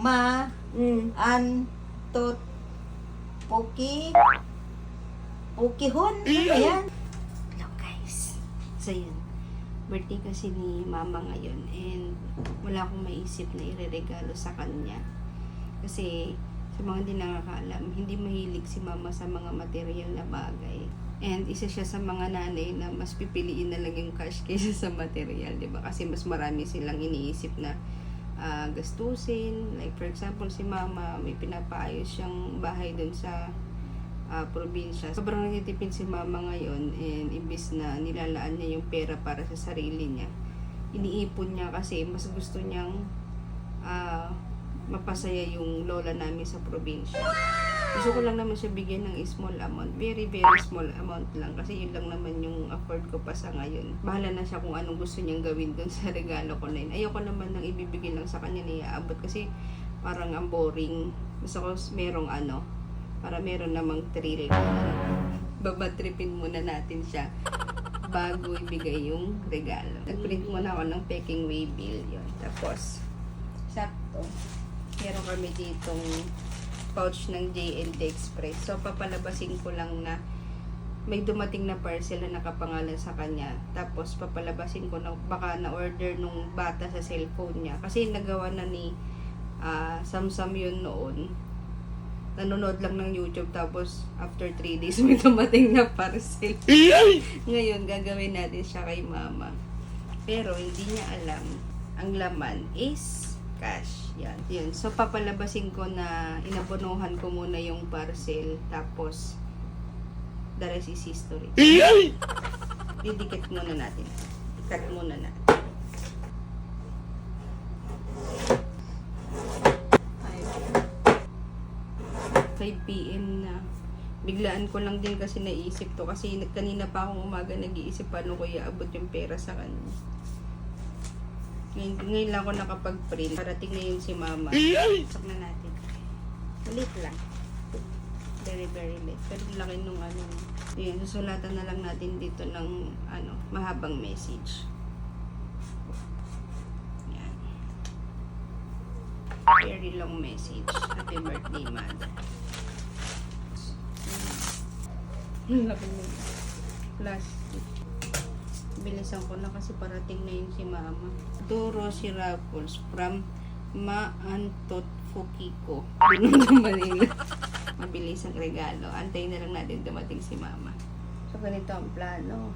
ma, an, tot, pukihon. Ano ba yan? Hello guys. So yun, birthday kasi ni mama ngayon and wala akong maisip na ireregalo sa kanya. Kasi sa mga hindi nakakaalam, hindi mahilig si mama sa mga material na bagay. And isa siya sa mga nanay na mas pipiliin na lang yung cash kaysa sa material, di ba? Kasi mas marami silang iniisip na gastusin. Like for example, si mama, may pinapaayos siyang bahay dun sa probinsya. Sobrang nagtitipid si mama ngayon and imbis na nilalaan niya yung pera para sa sarili niya, iniipon niya kasi mas gusto niyang mapasaya yung lola namin sa probinsya. Gusto ko lang naman siya bigyan ng small amount. Very, very small amount lang. Kasi yun lang naman yung afford ko pa sa ngayon. Bahala na siya kung anong gusto niyang gawin dun sa regalo ko na yun. Ayoko naman nang ibibigay lang sa kanya na iaabot kasi parang ang boring. Gusto ko merong para meron namang thrill. Babatripin muna natin siya bago ibigay yung regalo. Nagprint muna ako ng peking waybill yun. Tapos, sakto. Meron kami ditong pouch ng JLD Express. So, papalabasin ko lang na may dumating na parcel na nakapangalan sa kanya. Tapos, papalabasin ko na baka na-order nung bata sa cellphone niya. Kasi nagawa na ni Samsam yun noon. Nanonood lang ng YouTube tapos after 3 days may dumating na parcel. Ngayon, gagawin natin siya kay mama. Pero, hindi niya alam. Ang laman is cash. Yan. Yun. So, papalabasin ko na inabonohan ko muna yung parcel. Tapos, the rest is history. Didikit muna natin. Ikat muna natin. 5 PM na. Biglaan ko lang din kasi naisip to. Kasi kanina pa akong umaga nag-iisip paano ko iaabot yung pera sa kanya. Ngayon lang ako nakapag-print. Parating na yun si mama. Sak na natin. Malit lang. Very, very late. Pero laki nung Ayan, susulatan na lang natin dito ng mahabang message. Yan. Very long message. Happy birthday, mother. Laki mo. Plastic. Bilisan ko na kasi parating na yun si mama. Duro si Raffles from Maantot Fukiko. Binong Manila. Mabilis ang regalo. Antayin na lang natin dumating si mama. So, ganito ang plano.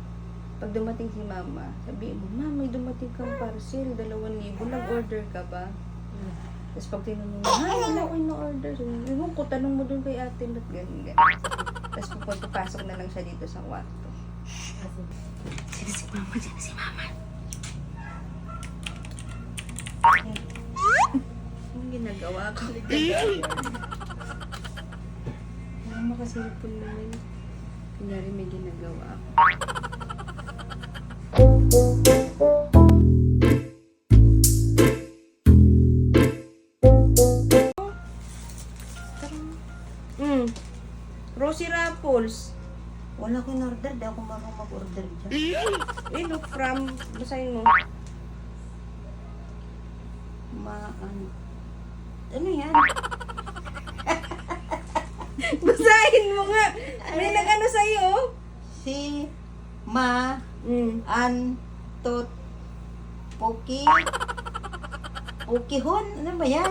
Pag dumating si mama, sabihin mo, "Ma, may dumating kang parcel, 2,000. Nag-order ka ba?" Tapos pag tinanong mo, "Ha, wala ko yung na-order." So, ewan ko, tanong mo dun kay ate, ba't ganyan. Tapos papasok na lang siya dito sa kwarto. Sino si mama? Sino si mama? Anong ginagawa ko? Makasilipon naman. Kunyari may ginagawa ako. Rosie Raffles. Wala ko in-order. Di ako marunong mag-order dyan. Look from, basahin mo. Ano yan? Basahin mo nga. May nag-ano sa'yo. Si ma, an, tot, pukihon. Ano ba yan?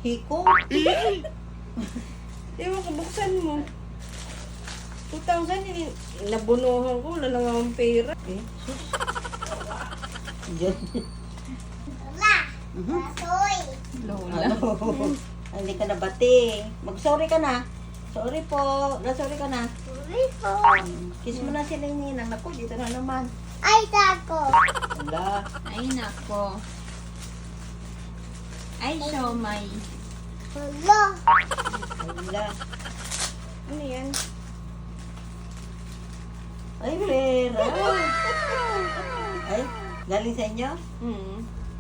Hiko? Ewan ko, buksan mo. 2,000, nabunuhan ko. Wala lang akong pera. Sus. Diyan. Lola. Hindi ka na bati. Mag-sorry ka na. Sorry po. Sorry ka na. Sorry po. Kiss mo na sila yung ninang. Naku, dito na naman. Ay, tako. Wala. Ay, nako. Ay, siomay. Hello. Wala. Ano yan? Ay, pera. Ay, galing sa inyo?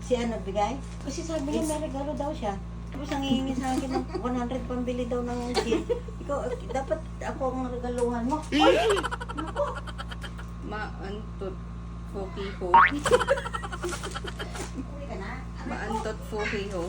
Si ano bigay? Kasi sabi niya may regalo daw siya. Tapos ang hihingi sa akin ng 100 pambili daw ng gin. Ikaw, dapat ako ang regaluhan mo. Ay! Naku! Maantot. Poki. Uwi ka na? Maantot Fuhiho.